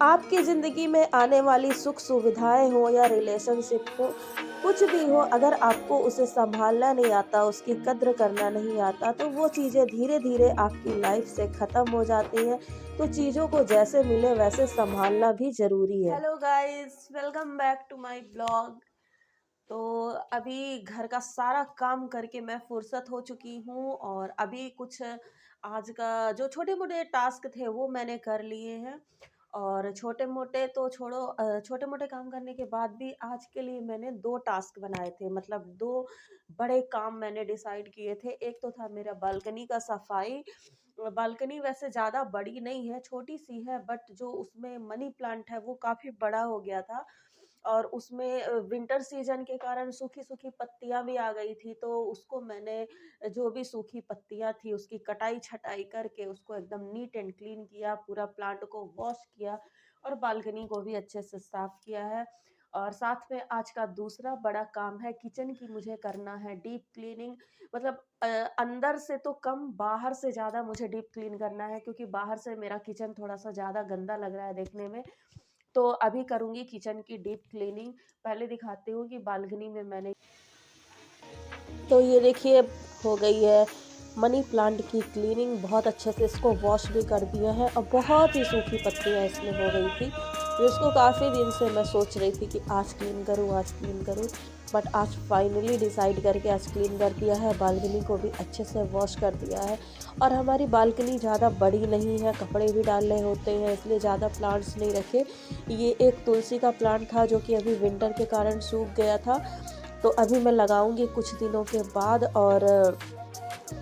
आपकी ज़िंदगी में आने वाली सुख सुविधाएँ हों या रिलेशनशिप हो, कुछ भी हो, अगर आपको उसे सँभालना नहीं आता, उसकी कद्र करना नहीं आता, तो वो चीज़ें धीरे-धीरे आपकी लाइफ़ से ख़त्म हो जाती हैं। तो चीज़ों को जैसे मिले वैसे सँभालना भी ज़रूरी है। Hello guys, welcome back to my blog. तो अभी घर का सारा काम करके मैं फुर्सत हो चुकी हूँ और अभी कुछ आज का जो छोटे-मोटे टास्क थे वो मैंने कर लिए हैं। और छोटे-मोटे तो छोड़ो, छोटे-मोटे काम करने के बाद भी आज के लिए मैंने 2 टास्क बनाए थे, मतलब 2 बड़े काम मैंने डिसाइड किए थे। एक तो था मेरा बालकनी का सफाई। बालकनी वैसे ज़्यादा बड़ी नहीं है, छोटी-सी है, बट जो उसमें मनी प्लांट है वो काफ़ी बड़ा हो गया था और उसमें विंटर सीज़न के कारण सूखी-सूखी पत्तियाँ भी आ गई थी, तो उसको मैंने जो भी सूखी पत्तियाँ थी उसकी कटाई-छँटाई करके उसको एकदम नीट एंड क्लीन किया, पूरा प्लांट को वॉश किया और बालकनी को भी अच्छे से साफ किया है। और साथ में आज का दूसरा बड़ा काम है, किचन की मुझे करना है डीप क्लीनिंग। मतलब अंदर से तो कम, बाहर से ज़्यादा मुझे डीप क्लीन करना है, क्योंकि बाहर से मेरा किचन थोड़ा-सा ज़्यादा गंदा लग रहा है देखने में। तो अभी करूँगी किचन की डीप क्लीनिंग। पहले दिखाती हूँ कि बालकनी में मैंने, तो ये देखिए, हो गई है मनी प्लांट की क्लीनिंग। बहुत अच्छे से इसको वॉश भी कर दिया है और बहुत ही सूखी पत्तियाँ इसमें हो गई थी, जिसको काफ़ी दिन से मैं सोच रही थी कि आज क्लीन करूँ, आज क्लीन करूँ। बट आज फाइनली डिसाइड करके आज क्लीन कर दिया है। बालकनी को भी अच्छे से वॉश कर दिया है। और हमारी बालकनी ज़्यादा बड़ी नहीं है, कपड़े भी डालने होते हैं, इसलिए ज़्यादा प्लांट्स नहीं रखे। ये एक तुलसी का प्लांट था जो कि अभी विंटर के कारण सूख गया था, तो अभी मैं लगाऊंगी कुछ दिनों के बाद। और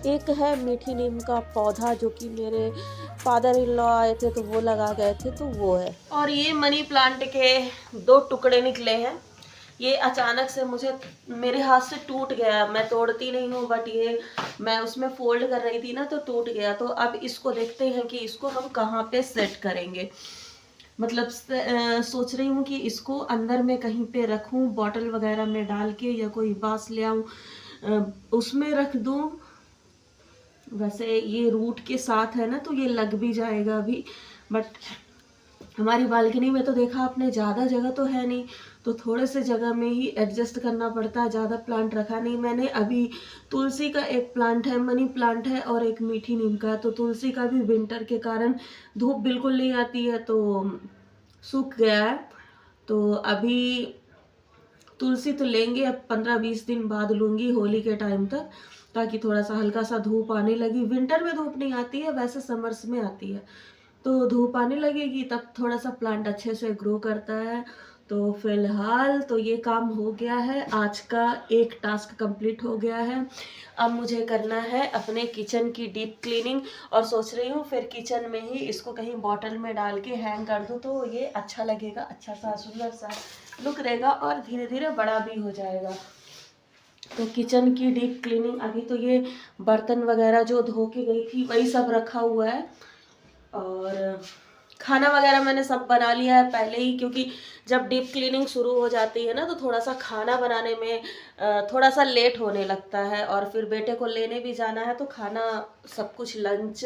एक है मीठी नीम का पौधा जो कि मेरे फादर इन लॉ आए थे तो वो लगा गए थे, तो वो है। और ये मनी प्लांट के 2 टुकड़े निकले हैं। ये अचानक से मुझे मेरे हाथ से टूट गया। मैं तोड़ती नहीं हूँ, बट ये मैं उसमें फोल्ड कर रही थी ना तो टूट गया। तो अब इसको देखते हैं कि इसको हम कहाँ पे सेट करेंगे। मतलब सोच रही हूँ कि इसको अंदर में कहीं पे रखूँ, बॉटल वगैरह में डाल के, या कोई बांस ले आऊँ उसमें रख दूँ। वैसे ये रूट के साथ है ना तो ये लग भी जाएगा अभी, बट हमारी बालकनी में तो देखा आपने ज़्यादा जगह तो है नहीं, तो थोड़े से जगह में ही एडजस्ट करना पड़ता है। ज़्यादा प्लांट रखा नहीं मैंने। अभी तुलसी का एक प्लांट है, मनी प्लांट है और एक मीठी नीम का। तो तुलसी का भी विंटर के कारण धूप बिल्कुल नहीं आती है तो सूख गया है। तो अभी तुलसी तो लेंगे, अब 15-20 दिन बाद लूँगी, होली के टाइम तक, ताकि थोड़ा सा हल्का सा धूप आने लगी। विंटर में धूप नहीं आती है, वैसे समर्स में आती है। तो धूप आने लगेगी तब थोड़ा सा प्लांट अच्छे से ग्रो करता है। तो फिलहाल तो ये काम हो गया है, आज का एक टास्क कंप्लीट हो गया है। अब मुझे करना है अपने किचन की डीप क्लीनिंग, और सोच रही हूँ फिर किचन में ही इसको कहीं बॉटल में डाल के हैंग कर दूँ, तो ये अच्छा लगेगा, अच्छा सा सुंदर सा लुक रहेगा और धीरे धीरे बड़ा भी हो जाएगा। तो किचन की डीप क्लीनिंग, अभी तो ये बर्तन वगैरह जो धो के गई थी वही सब रखा हुआ है। और खाना वगैरह मैंने सब बना लिया है पहले ही, क्योंकि जब डीप क्लीनिंग शुरू हो जाती है ना तो थोड़ा सा खाना बनाने में थोड़ा सा लेट होने लगता है, और फिर बेटे को लेने भी जाना है, तो खाना सब कुछ लंच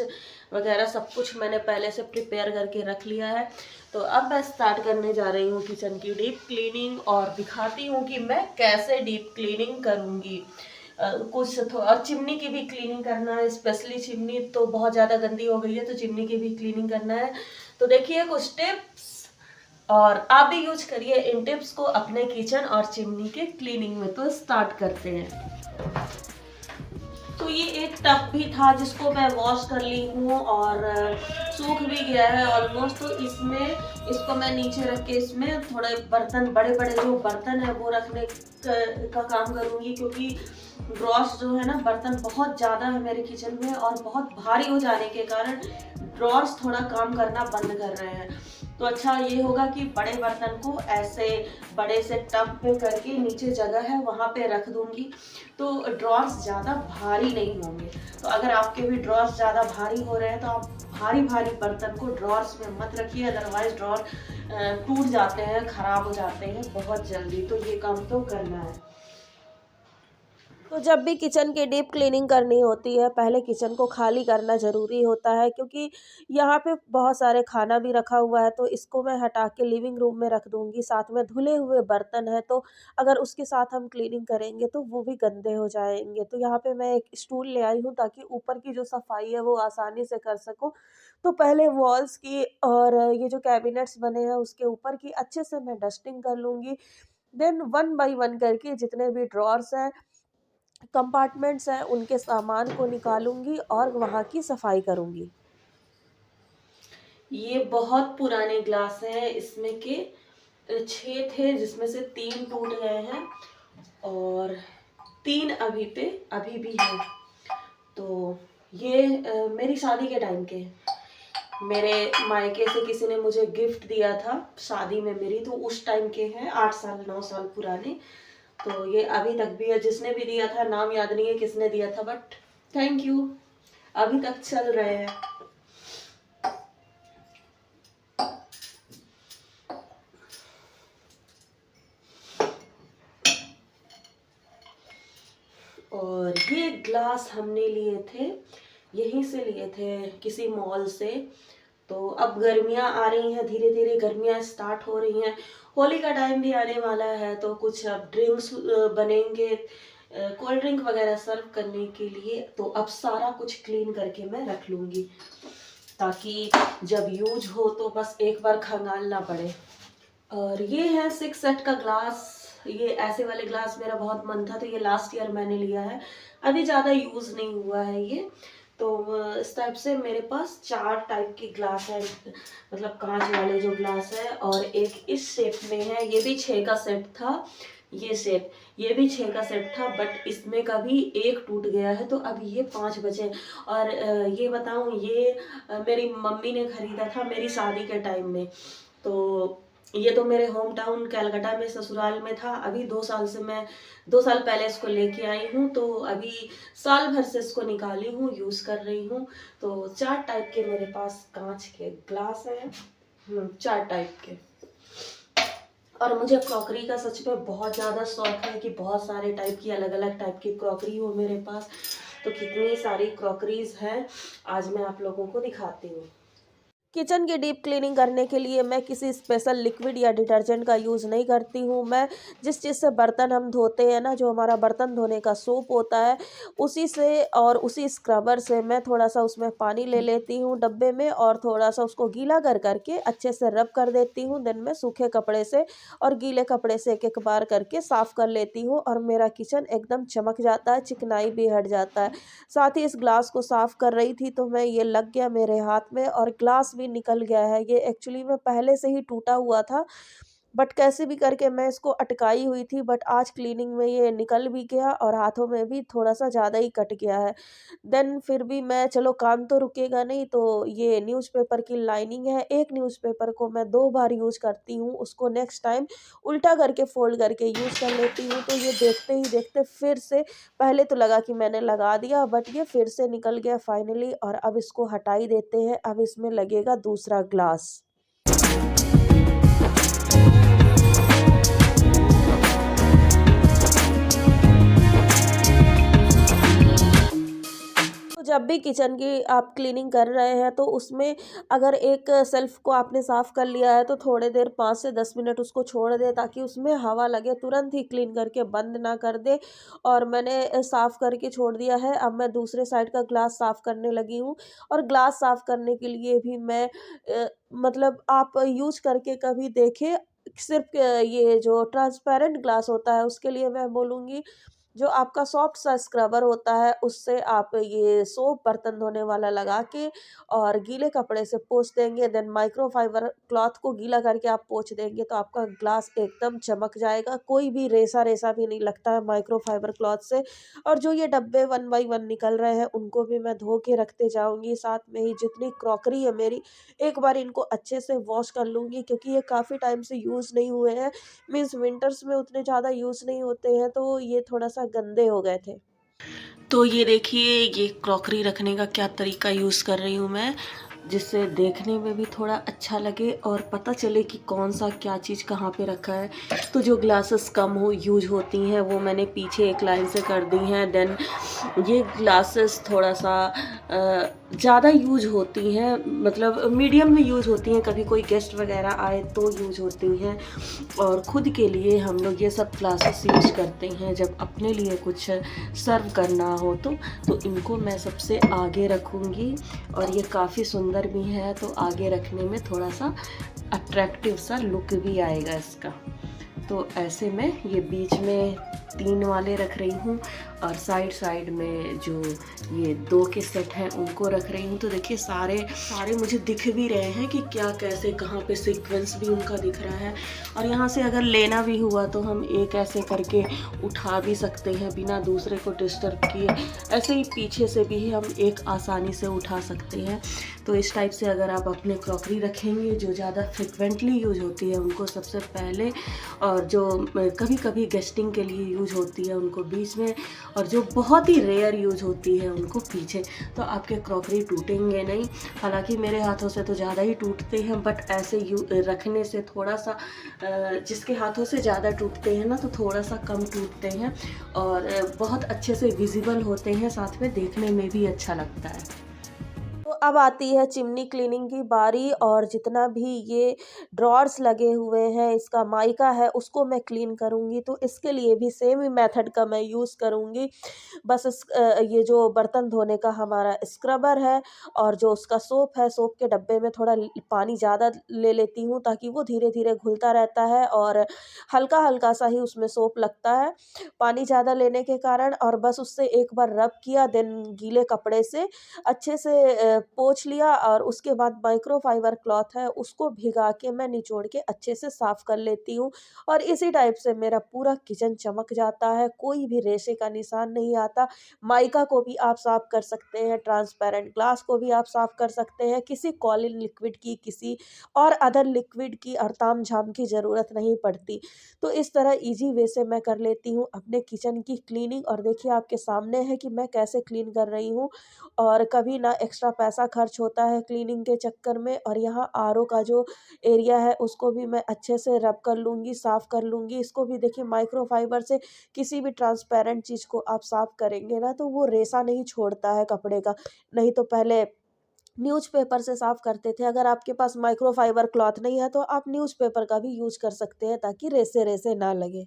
वगैरह सब कुछ मैंने पहले से प्रिपेयर करके रख लिया है। तो अब मैं स्टार्ट करने जा रही हूँ किचन की डीप क्लीनिंग, और दिखाती हूँ कि मैं कैसे डीप क्लीनिंग करूँगी। कुछ तो और चिमनी की भी क्लीनिंग करना है, स्पेशली चिमनी तो बहुत ज़्यादा गंदी हो गई है, तो चिमनी की भी क्लीनिंग करना है। तो देखिए कुछ टिप्स, और आप भी यूज करिए इन टिप्स को अपने किचन और चिमनी के क्लीनिंग में। तो स्टार्ट करते हैं। तो ये एक टब भी था जिसको मैं वॉश कर ली हूँ और सूख भी गया है ऑलमोस्ट। तो इसमें इसको मैं नीचे रख के इसमें थोड़े बर्तन, बड़े बड़े जो बर्तन है वो रखने का काम करूँगी, क्योंकि ड्रॉस जो है ना, बर्तन बहुत ज़्यादा है मेरे किचन में और बहुत भारी हो जाने के कारण ड्रॉर्स थोड़ा काम करना बंद कर रहे हैं। तो अच्छा ये होगा कि बड़े बर्तन को ऐसे बड़े से टब में करके, नीचे जगह है वहाँ पे रख दूंगी, तो ड्रॉर्स ज़्यादा भारी नहीं होंगे। तो अगर आपके भी ड्रॉर्स ज़्यादा भारी हो रहे हैं तो आप भारी भारी बर्तन को ड्रॉर्स में मत रखिए, अदरवाइज ड्रॉर टूट जाते हैं, ख़राब हो जाते हैं बहुत जल्दी। तो ये काम तो करना है। तो जब भी किचन की डीप क्लीनिंग करनी होती है, पहले किचन को खाली करना ज़रूरी होता है, क्योंकि यहाँ पे बहुत सारे खाना भी रखा हुआ है, तो इसको मैं हटा के लिविंग रूम में रख दूँगी। साथ में धुले हुए बर्तन हैं, तो अगर उसके साथ हम क्लीनिंग करेंगे तो वो भी गंदे हो जाएँगे। तो यहाँ पे मैं एक स्टूल ले आई हूँ ताकि ऊपर की जो सफाई है वो आसानी से कर सकूँ। तो पहले वॉल्स की और ये जो कैबिनेट्स बने हैं उसके ऊपर की अच्छे से मैं डस्टिंग कर लूँगी। देन वन बाय वन करके जितने भी ड्रॉर्स हैं, कंपार्टमेंट्स हैं, उनके सामान को निकालूँगी और वहाँ की सफाई करूँगी। ये बहुत पुराने ग्लास हैं, इसमें के 6 थे जिसमें से 3 टूट गए हैं और 3 अभी भी हैं। तो ये मेरी शादी के टाइम के हैं। मेरे मायके से किसी ने मुझे गिफ्ट दिया था शादी में मेरी, तो उस टाइम के हैं, 8 साल 9 साल पुराने। तो ये अभी तक भी है, जिसने भी दिया था नाम याद नहीं है किसने दिया था, बट थैंक यू, अभी तक चल रहे हैं। और ये ग्लास हमने लिए थे, यहीं से लिए थे किसी मॉल से। तो अब गर्मियाँ आ रही हैं, धीरे धीरे गर्मियाँ स्टार्ट हो रही हैं, होली का टाइम भी आने वाला है, तो कुछ अब ड्रिंक्स बनेंगे, कोल्ड ड्रिंक वगैरह सर्व करने के लिए। तो अब सारा कुछ क्लीन करके मैं रख लूँगी ताकि जब यूज हो तो बस एक बार खंगालना पड़े। और ये है 6 सेट का ग्लास। ये ऐसे वाले ग्लास मेरा बहुत मन था, तो ये लास्ट ईयर मैंने लिया है, अभी ज़्यादा यूज़ नहीं हुआ है ये। तो इस टाइप से मेरे पास 4 टाइप के ग्लास है, मतलब कांच वाले जो ग्लास है, और एक इस शेप में है, ये भी 6 का सेट था। ये शेप, ये भी 6 का सेट था, बट इसमें का भी एक टूट गया है, तो अभी ये 5 बचे। और ये बताऊं, ये मेरी मम्मी ने खरीदा था मेरी शादी के टाइम में। तो ये तो मेरे होम टाउन कलकत्ता में ससुराल में था, अभी 2 साल से मैं 2 साल पहले इसको लेके आई हूँ, तो अभी साल भर से इसको निकाली हूँ, यूज़ कर रही हूँ। तो 4 टाइप के मेरे पास कांच के ग्लास हैं, 4 टाइप के। और मुझे क्रॉकरी का सच में बहुत ज़्यादा शौक है कि बहुत सारे टाइप की, अलग अलग टाइप की क्रॉकरी हो मेरे पास। तो कितनी सारी क्रॉकरीज हैं, आज मैं आप लोगों को दिखाती हूँ। किचन की डीप क्लीनिंग करने के लिए मैं किसी स्पेशल लिक्विड या डिटर्जेंट का यूज़ नहीं करती हूँ। मैं जिस चीज़ से बर्तन हम धोते हैं ना, जो हमारा बर्तन धोने का सोप होता है, उसी से और उसी स्क्रबर से मैं थोड़ा-सा उसमें पानी ले लेती हूँ डब्बे में, और थोड़ा-सा उसको गीला कर के अच्छे से रब कर देती हूँ। देन मैं सूखे कपड़े से और गीले कपड़े से एक-एक बार करके साफ़ कर लेती हूँ, और मेरा किचन एकदम चमक जाता है, चिकनाई भी हट जाता है। साथ ही इस ग्लास को साफ़ कर रही थी तो मैं ये लग गया मेरे हाथ में, और ग्लास भी निकल गया है। ये एक्चुअली में पहले से ही टूटा हुआ था, बट कैसे भी करके मैं इसको अटकाई हुई थी, बट आज क्लीनिंग में ये निकल भी गया और हाथों में भी थोड़ा-सा ज़्यादा ही कट गया है। देन फिर भी मैं, चलो काम तो रुकेगा नहीं, तो ये न्यूज़पेपर की लाइनिंग है, एक न्यूज़पेपर को मैं 2 बार यूज़ करती हूँ, उसको नेक्स्ट टाइम उल्टा करके फ़ोल्ड करके यूज़ कर लेती हूँ। तो ये देखते ही देखते फिर से, पहले तो लगा कि मैंने लगा दिया, बट ये फिर से निकल गया फाइनली, और अब इसको हटा ही देते हैं, अब इसमें लगेगा दूसरा ग्लास। तो जब भी किचन की आप क्लीनिंग कर रहे हैं, तो उसमें अगर एक शेल्फ़ को आपने साफ़ कर लिया है, तो थोड़ी देर 5 से 10 मिनट उसको छोड़ दें ताकि उसमें हवा लगे, तुरंत ही क्लीन करके बंद ना कर दें। और मैंने साफ़ करके छोड़ दिया है, अब मैं दूसरे साइड का ग्लास साफ़ करने लगी हूँ। और ग्लास साफ़ करने के लिए भी मैं मतलब आप यूज़ करके कभी देखें, सिर्फ़ ये जो ट्रांसपेरेंट ग्लास होता है उसके लिए मैं बोलूँगी, जो आपका सॉफ्ट सा स्क्रबर होता है, उससे आप ये सोप बर्तन धोने वाला लगा के और गीले कपड़े से पोंछ देंगे, देन माइक्रोफाइबर क्लॉथ को गीला करके आप पोंछ देंगे, तो आपका ग्लास एकदम चमक जाएगा, कोई भी रेसा-रेसा भी नहीं लगता है माइक्रोफाइबर क्लॉथ से। और जो ये डब्बे वन बाय वन निकल रहे हैं, उनको भी मैं धो के रखते जाऊँगी, साथ में ही जितनी क्रॉकरी है मेरी, एक बार इनको अच्छे से वॉश कर लूँगी, क्योंकि ये काफ़ी टाइम से यूज़ नहीं हुए हैं। मीन्स विंटर्स में उतने ज़्यादा यूज़ नहीं होते हैं, तो ये थोड़ा-सा गंदे हो गए थे। तो ये देखिए, ये क्रॉकरी रखने का क्या तरीका यूज़ कर रही हूँ मैं। जिससे देखने में भी थोड़ा अच्छा लगे और पता चले कि कौन सा क्या चीज़ कहाँ पे रखा है। तो जो ग्लासेस कम हो यूज होती हैं वो मैंने पीछे एक लाइन से कर दी हैं। देन ये ग्लासेस थोड़ा सा ज़्यादा यूज होती हैं, मतलब मीडियम में यूज होती हैं, कभी कोई गेस्ट वगैरह आए तो यूज होती हैं। और ख़ुद के लिए हम लोग ये सब ग्लासेस यूज करते हैं जब अपने लिए कुछ सर्व करना हो तो इनको मैं सबसे आगे रखूँगी। और ये काफ़ी सुंदर भी है, तो आगे रखने में थोड़ा सा अट्रैक्टिव सा लुक भी आएगा इसका। तो ऐसे में ये बीच में 3 वाले रख रही हूँ और साइड साइड में जो ये 2 के सेट हैं उनको रख रही हूँ। तो देखिए सारे सारे मुझे दिख भी रहे हैं कि क्या कैसे कहाँ पे सीक्वेंस भी उनका दिख रहा है। और यहाँ से अगर लेना भी हुआ तो हम एक ऐसे करके उठा भी सकते हैं बिना दूसरे को डिस्टर्ब किए। ऐसे ही पीछे से भी हम एक आसानी से उठा सकते हैं। तो इस टाइप से अगर आप अपने क्रॉकरी रखेंगे जो ज़्यादा फ्रिक्वेंटली यूज होती है उनको सबसे पहले, और जो कभी कभी गेस्टिंग के लिए यूज होती है उनको बीच में, और जो बहुत ही रेयर यूज होती है उनको पीछे, तो आपके क्रॉकरी टूटेंगे नहीं। हालांकि मेरे हाथों से तो ज़्यादा ही टूटते हैं, बट ऐसे रखने से थोड़ा सा जिसके हाथों से ज़्यादा टूटते हैं ना तो थोड़ा सा कम टूटते हैं और बहुत अच्छे से विजिबल होते हैं, साथ में देखने में भी अच्छा लगता है। तो अब आती है चिमनी क्लीनिंग की बारी, और जितना भी ये ड्रॉर्स लगे हुए हैं, इसका माइका है, उसको मैं क्लीन करूँगी। तो इसके लिए भी सेम ही मेथड का मैं यूज़ करूँगी। बस ये जो बर्तन धोने का हमारा स्क्रबर है और जो उसका सोप है, सोप के डब्बे में थोड़ा पानी ज़्यादा ले लेती हूँ ताकि वो धीरे धीरे घुलता रहता है और हल्का हल्का सा ही उसमें सोप लगता है पानी ज़्यादा लेने के कारण। और बस उससे एक बार रब किया, देन गीले कपड़े से अच्छे से पोंछ लिया, और उसके बाद माइक्रोफाइबर क्लॉथ है उसको भिगा के मैं निचोड़ के अच्छे से साफ कर लेती हूँ। और इसी टाइप से मेरा पूरा किचन चमक जाता है, कोई भी रेशे का निशान नहीं आता। माइका को भी आप साफ कर सकते हैं, ट्रांसपेरेंट ग्लास को भी आप साफ कर सकते हैं, किसी कॉलिन लिक्विड की, किसी और अदर लिक्विड की और तामझाम की ज़रूरत नहीं पड़ती। तो इस तरह ईजी वे से मैं कर लेती हूँ अपने किचन की क्लीनिंग। और देखिए आपके सामने है कि मैं कैसे क्लीन कर रही हूँ, और कभी ना एक्स्ट्रा पैसा खर्च होता है क्लीनिंग के चक्कर में। और यहाँ आरओ का जो एरिया है उसको भी मैं अच्छे से रब कर लूँगी, साफ़ कर लूँगी। इसको भी देखिए माइक्रोफाइबर से किसी भी ट्रांसपेरेंट चीज़ को आप साफ़ करेंगे ना तो वो रेसा नहीं छोड़ता है कपड़े का। नहीं तो पहले न्यूज़पेपर से साफ़ करते थे, अगर आपके पास माइक्रोफाइबर क्लॉथ नहीं है तो आप न्यूज़पेपर का भी यूज़ कर सकते हैं ताकि रेसे-रेसे ना लगे।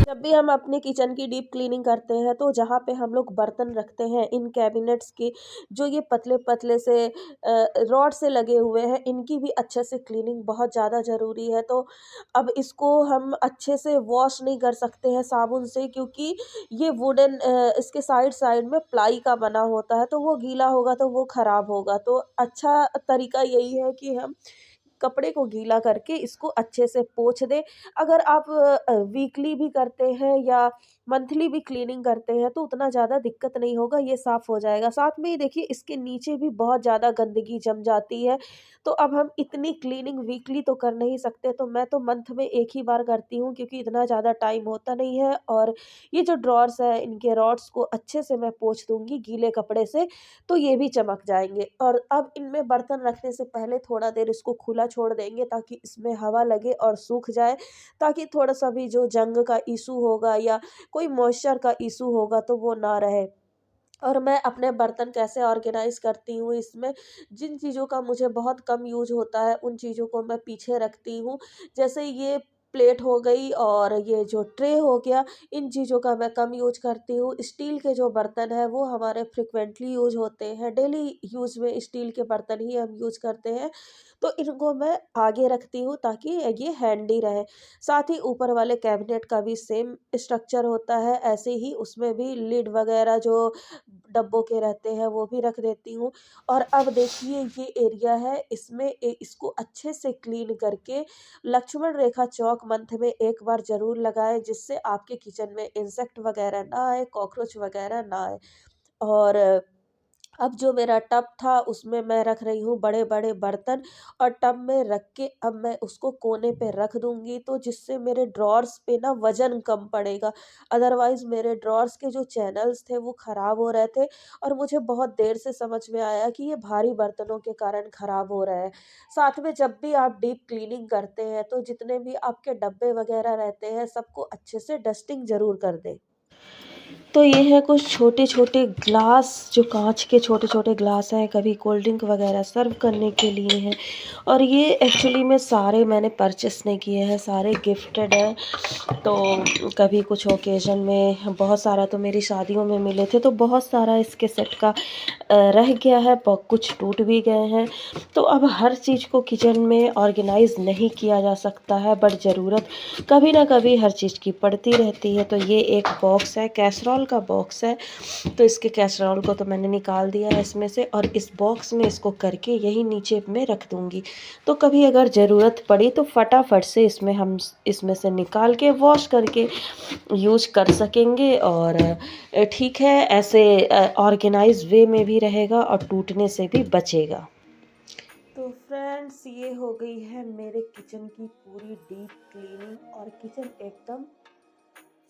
जब भी हम अपने किचन की डीप क्लीनिंग करते हैं तो जहाँ पे हम लोग बर्तन रखते हैं, इन कैबिनेट्स के जो ये पतले-पतले से रॉड से लगे हुए हैं, इनकी भी अच्छे से क्लीनिंग बहुत ज़्यादा ज़रूरी है। तो अब इसको हम अच्छे से वॉश नहीं कर सकते हैं साबुन से, क्योंकि ये वुडन इसके साइड-साइड में प्लाई का बना होता है, तो वो गीला होगा तो वो खराब होगा। तो अच्छा तरीका यही है कि हम कपड़े को गीला करके इसको अच्छे से पोंछ दें। अगर आप वीकली भी करते हैं या मंथली भी क्लीनिंग करते हैं तो उतना ज़्यादा दिक्कत नहीं होगा, ये साफ़ हो जाएगा। साथ में ही देखिए इसके नीचे भी बहुत ज़्यादा गंदगी जम जाती है, तो अब हम इतनी क्लीनिंग वीकली तो कर नहीं सकते, तो मैं तो मंथ में 1 ही बार करती हूँ क्योंकि इतना ज़्यादा टाइम होता नहीं है। और ये जो ड्रॉर्स हैं इनके रॉड्स को अच्छे से मैं पोंछ दूँगी गीले कपड़े से, तो ये भी चमक जाएँगे। और अब इनमें बर्तन रखने से पहले थोड़ा देर इसको खुला छोड़ देंगे ताकि इसमें हवा लगे और सूख जाए, ताकि थोड़ा-सा भी जो जंग का इश्यू होगा या कोई मॉइस्चर का इश्यू होगा तो वो ना रहे। और मैं अपने बर्तन कैसे ऑर्गेनाइज़ करती हूँ इसमें, जिन चीज़ों का मुझे बहुत कम यूज़ होता है उन चीज़ों को मैं पीछे रखती हूँ। जैसे ये प्लेट हो गई और ये जो ट्रे हो गया, इन चीज़ों का मैं कम यूज़ करती हूँ। स्टील के जो बर्तन हैं वो हमारे फ्रीक्वेंटली यूज़ होते हैं, डेली यूज़ में स्टील के बर्तन ही हम यूज़ करते हैं, तो इनको मैं आगे रखती हूँ ताकि ये हैंडी रहे। साथ ही ऊपर वाले कैबिनेट का भी सेम स्ट्रक्चर होता है, ऐसे ही उसमें भी लिड वगैरह जो डब्बों के रहते हैं वो भी रख देती हूँ। और अब देखिए ये एरिया है, इसमें इसको अच्छे से क्लीन करके लक्ष्मण रेखा चौक मंथ में 1 बार ज़रूर लगाएँ, जिससे आपके किचन में इंसेक्ट वगैरह ना आए, कॉकरोच वगैरह ना आए। और अब जो मेरा टब था उसमें मैं रख रही हूँ बड़े-बड़े बर्तन और टब में रख के अब मैं उसको कोने पे रख दूँगी, तो जिससे मेरे ड्रॉर्स पे ना वज़न कम पड़ेगा। अदरवाइज़ मेरे ड्रॉर्स के जो चैनल्स थे वो ख़राब हो रहे थे और मुझे बहुत देर से समझ में आया कि ये भारी बर्तनों के कारण ख़राब हो रहे हैं। साथ में जब भी आप डीप क्लीनिंग करते हैं तो जितने भी आपके डब्बे वग़ैरह रहते हैं सबको अच्छे से डस्टिंग ज़रूर कर दें। तो ये है कुछ छोटे-छोटे ग्लास, जो काँच के छोटे-छोटे ग्लास हैं, कभी कोल्ड ड्रिंक वग़ैरह सर्व करने के लिए हैं और ये एक्चुअली में सारे मैंने परचेस नहीं किए हैं, सारे गिफ्टेड हैं। तो कभी कुछ ओकेज़न में बहुत सारा तो मेरी शादियों में मिले थे, तो बहुत सारा इसके सेट का रह गया है, प कुछ टूट भी गए हैं। तो अब हर चीज़ को किचन में ऑर्गेनाइज़ नहीं किया जा सकता है, बट ज़रूरत कभी ना कभी हर चीज़ की पड़ती रहती है। तो ये एक बॉक्स है, कैसरोल का बॉक्स है, तो इसके कैसरोल को तो मैंने निकाल दिया है इसमें से और इस बॉक्स में इसको करके यहीं नीचे में रख दूँगी। तो कभी अगर ज़रूरत पड़ी तो फटाफट से इसमें से निकाल के वॉश करके यूज़ कर सकेंगे और ठीक है, ऐसे ऑर्गेनाइज़ वे में भी रहेगा और टूटने से भी बचेगा। तो फ्रेंड्स, ये हो गई है मेरे किचन की पूरी डीप क्लीनिंग और किचन एकदम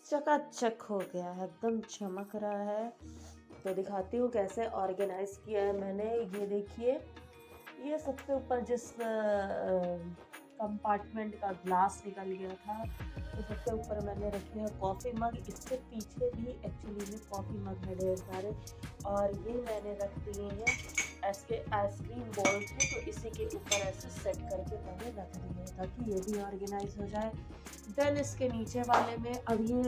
चकाचक हो गया है, एकदम चमक रहा है। तो दिखाती हूँ कैसे ऑर्गेनाइज किया है मैंने। ये देखिए, ये सबसे ऊपर जिस कंपार्टमेंट का ग्लास निकल गया था, तो सबसे ऊपर मैंने रखे हैं कॉफ़ी मग। इसके पीछे भी एक्चुअली में कॉफ़ी मग है ढेर सारे और ये मैंने रख दिए हैं ऐसे आइसक्रीम बॉल थे, तो इसी के ऊपर ऐसे सेट करके मैंने रख दिए हैं ताकि ये भी ऑर्गेनाइज हो जाए। देन इसके नीचे वाले में अब ये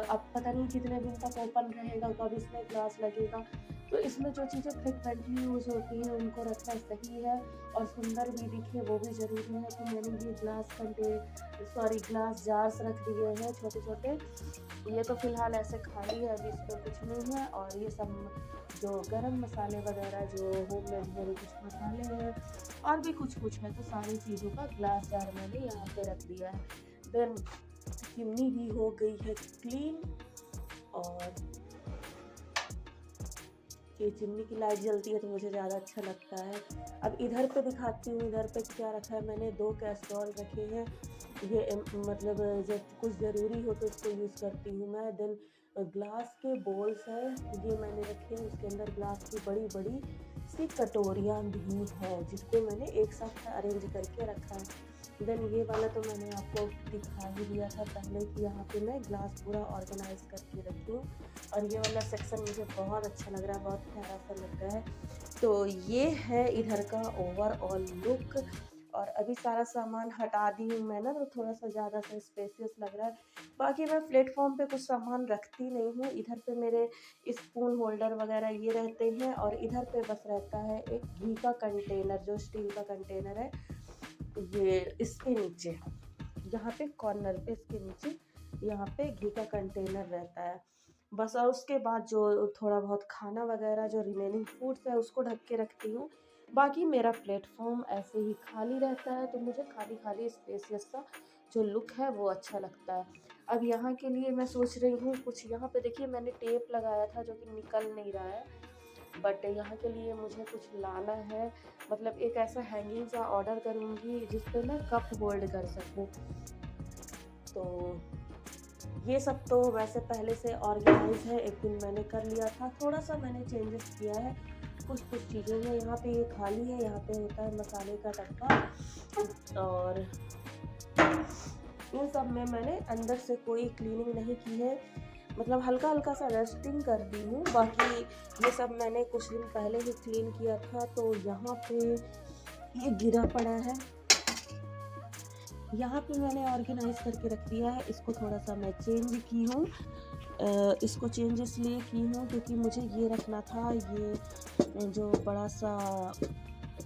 अब पता नहीं कितने दिन तक ओपन रहेगा, कब इसमें ग्लास लगेगा, तो इसमें जो चीज़ें फ्रिक्वेंटली यूज़ होती हैं उनको रखना सही है और सुंदर भी दिखे वो भी ज़रूरी है। तो मैंने ये ग्लास जार्स रख दिए हैं छोटे-छोटे। ये तो फ़िलहाल ऐसे खाली है, अभी इसमें कुछ नहीं है और ये सब जो गरम मसाले वगैरह जो होममेड मेरे कुछ मसाले हैं और भी कुछ-कुछ है, तो सारी चीज़ों का ग्लास जार मैंने यहाँ पे रख दिया है। देन चिमनी भी हो गई है क्लीन और ये चिमनी की लाइट जलती है तो मुझे ज़्यादा अच्छा लगता है। अब इधर पे दिखाती हूँ, इधर पे क्या रखा है मैंने। 2 कैसरोल रखे हैं। ये मतलब जब कुछ ज़रूरी हो तो इसको यूज़ करती हूँ मैं। देन ग्लास के बोल्स हैं, ये मैंने रखे हैं। उसके अंदर ग्लास की बड़ी-बड़ी सी कटोरियाँ भी हैं, जिसको मैंने एक साथ अरेंज करके रखा है। देन ये वाला तो मैंने आपको दिखा ही दिया था पहले कि यहाँ पे मैं ग्लास पूरा ऑर्गेनाइज़ करके रखी हूँ और ये वाला सेक्शन मुझे बहुत अच्छा लग रहा है, बहुत प्यारा सा लग रहा है। तो ये है इधर का ओवरऑल लुक और अभी सारा सामान हटा दी हूँ मैं ना, तो थोड़ा सा ज़्यादा सा स्पेसियस लग रहा है। बाकी मैं प्लेटफॉर्म पे कुछ सामान रखती नहीं हूँ। इधर पे मेरे स्पून होल्डर वगैरह ये रहते हैं और इधर पे बस रहता है एक घी का कंटेनर, जो स्टील का कंटेनर है, ये इसके नीचे, यहाँ पे कॉर्नर पे इसके नीचे यहाँ पे घी का कंटेनर रहता है बस। और उसके बाद जो थोड़ा बहुत खाना वगैरह जो रिमेनिंग फूड्स है उसको ढक के रखती हूँ। बाकी मेरा प्लेटफॉर्म ऐसे ही खाली रहता है, तो मुझे खाली खाली स्पेसियस सा जो लुक है वो अच्छा लगता है। अब यहाँ के लिए मैं सोच रही हूँ कुछ, यहाँ पे देखिए मैंने टेप लगाया था जो कि निकल नहीं रहा है, बट यहाँ के लिए मुझे कुछ लाना है। मतलब एक ऐसा हैंगिंग सा ऑर्डर करूँगी जिस पे मैं कप होल्ड कर सकूँ। तो ये सब तो वैसे पहले से ऑर्गेनाइज है, एक दिन मैंने कर लिया था। थोड़ा सा मैंने चेंजेस किया है कुछ कुछ चीज़ों में। यहाँ पे ये खाली है, यहाँ पे होता है मसाले का डब्बा और इन सब में मैंने अंदर से कोई क्लीनिंग नहीं की है, मतलब हल्का हल्का सा डस्टिंग कर दी हूँ। बाकी ये सब मैंने कुछ दिन पहले ही क्लीन किया था। तो यहाँ पे ये गिरा पड़ा है, यहाँ पे मैंने ऑर्गेनाइज करके रख दिया है। इसको थोड़ा सा मैं चेंज की हूँ, इसको चेंज इसलिए की हूँ क्योंकि मुझे ये रखना था। ये जो बड़ा सा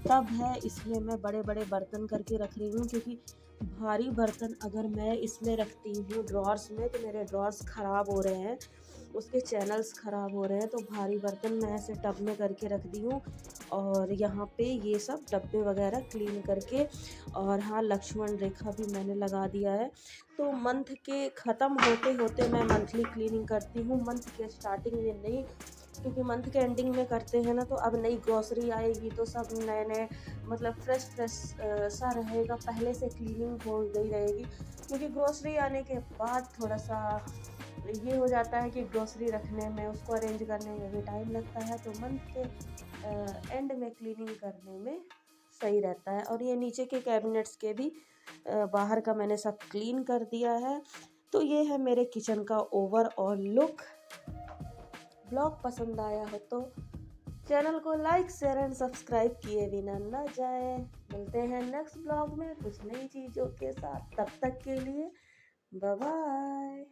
टब है इसमें मैं बड़े बड़े बर्तन करके रख रही हूँ, क्योंकि भारी बर्तन अगर मैं इसमें रखती हूँ ड्रॉर्स में तो मेरे ड्रॉर्स ख़राब हो रहे हैं, उसके चैनल्स ख़राब हो रहे हैं। तो भारी बर्तन मैं ऐसे टब में करके रख दी हूँ और यहाँ पे ये सब डब्बे वगैरह क्लीन करके, और हाँ, लक्ष्मण रेखा भी मैंने लगा दिया है। तो मंथ के ख़त्म होते होते मैं मंथली क्लीनिंग करती हूँ, मंथ के स्टार्टिंग में नहीं। क्योंकि मंथ के एंडिंग में करते हैं ना, तो अब नई ग्रोसरी आएगी तो सब नए नए मतलब फ्रेश फ्रेश सा रहेगा, पहले से क्लीनिंग हो गई रहेगी। क्योंकि ग्रोसरी आने के बाद थोड़ा सा ये हो जाता है कि ग्रोसरी रखने में, उसको अरेंज करने में भी टाइम लगता है, तो मंथ के एंड में क्लीनिंग करने में सही रहता है। और ये नीचे के कैबिनेट्स के भी बाहर का मैंने सब क्लीन कर दिया है। तो ये है मेरे किचन का ओवरऑल लुक। ब्लॉग पसंद आया हो तो चैनल को लाइक शेयर एंड सब्सक्राइब किए बिना न जाए। मिलते हैं नेक्स्ट ब्लॉग में कुछ नई चीज़ों के साथ, तब तक के लिए बाय बाय।